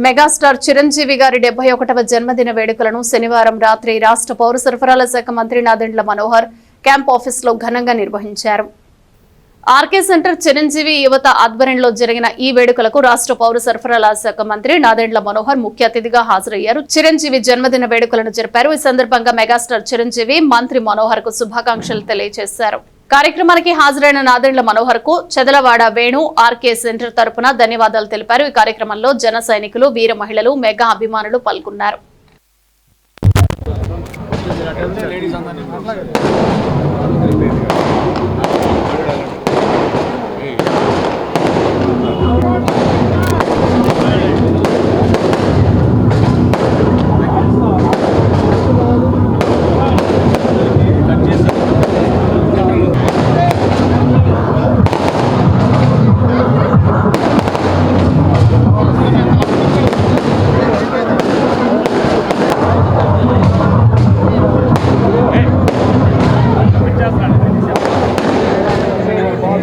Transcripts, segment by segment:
Megastar Chiranjeevi గారి 71వ జన్మదిన వేడుకలను శనివారం రాత్రి రాష్ట్ర పౌర సరఫరాల శాఖ మంత్రి నాదెండ్ల మనోహర్ క్యాంప్ ఆఫీసులో ఘనంగా నిర్వహించారు. ఆర్కే సెంటర్ చిరంజీవి యువత ఆధ్వర్యంలో జరిగిన ఈ వేడుకలకు రాష్ట్ర పౌర సరఫరాల శాఖ మంత్రి నాదెండ్ల మనోహర్ ముఖ్య అతిథిగా హాజరయ్యారు. చిరంజీవి జన్మదిన వేడుకలను జరిపారు. ఈ సందర్భంగా మెగాస్టార్ చిరంజీవి మంత్రి మనోహర్ కు శుభాకాంక్షలు తెలియజేశారు. కార్యక్రమానికి హాజరైన నాదెండ్ల మనోహర్ కు చెదలవాడ వేణు ఆర్కే సెంటర్ తరపున ధన్యవాదాలు తెలిపారు. ఈ కార్యక్రమంలో జన సైనికులు, వీర మహిళలు, మెగా అభిమానులు పాల్గొన్నారు.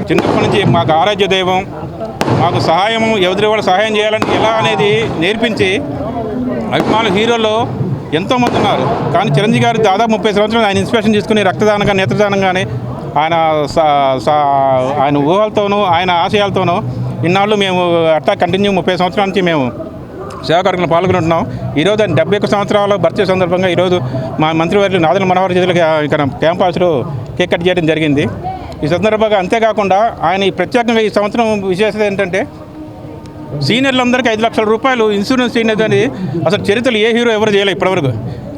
చిన్నప్పటి నుంచి మాకు ఆరాధ్య దైవం, మాకు సహాయం ఎదురు కూడా సహాయం చేయాలని ఎలా అనేది నేర్పించి అభిమానులు హీరోల్లో ఎంతోమంది ఉన్నారు. కానీ చిరంజీవి గారు దాదాపు 30 సంవత్సరాలు ఆయన ఇన్స్పిరేషన్ తీసుకుని రక్తదానం కానీ నేత్రదానం కానీ ఆయన ఊహలతోనూ ఆయన ఆశయాలతోనూ ఇన్నాళ్ళు మేము అట్లా కంటిన్యూ 30 సంవత్సరాల నుంచి మేము సేవా కార్యక్రమంలో పాల్గొంటున్నాం. ఈరోజు 71 సంవత్సరాల బర్త్డే సందర్భంగా ఈరోజు మా మంత్రివర్యులు నాదెండ్ల మనోహర్ చేతులకు ఇక్కడ క్యాంప్ ఆఫీసులో కేక్ కట్ చేయడం జరిగింది. ఈ సందర్భంగా అంతేకాకుండా ఆయన ప్రత్యేకంగా ఈ సంవత్సరం విశేషత ఏంటంటే సీనియర్లందరికీ 5 లక్షల రూపాయలు ఇన్సూరెన్స్ అనేది అసలు చరిత్రలో ఏ హీరో ఎవరు చేయలేదు ఇప్పటివరకు,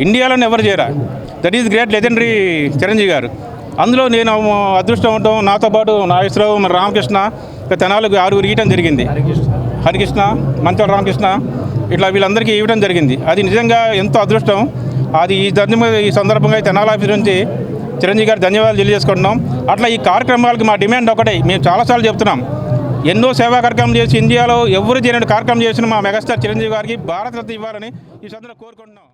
ఇండియాలోనే ఎవరు చేయరా. That is great legendary Chiranjeevi గారు. అందులో నేను అదృష్టం ఉండటం, నాతో పాటు నాగేశ్వరరావు, మన రామకృష్ణ, తెనాలకు 6 ఇవ్వడం జరిగింది. హరికృష్ణ, మంచోళ రామకృష్ణ, ఇట్లా వీళ్ళందరికీ ఇవ్వడం జరిగింది. అది నిజంగా ఎంతో అదృష్టం. అది ఈ సందర్భంగా తెనాల ఆఫీస్ నుంచి చిరంజీవి గారు ధన్యవాదాలు తెలియజేసుకుంటున్నాం. అట్లా ఈ కార్యక్రమాలకి మా డిమాండ్ ఒకటే, మేము చాలాసార్లు చెప్తున్నాం, ఎన్నో సేవా కార్యక్రమం చేసి ఇండియాలో ఎవరు చేయని కార్యక్రమం చేసిన మా మెగాస్టార్ చిరంజీవి గారికి భారతరత్న ఇవ్వాలని ఈ సందర్భంగా కోరుకుంటున్నాం.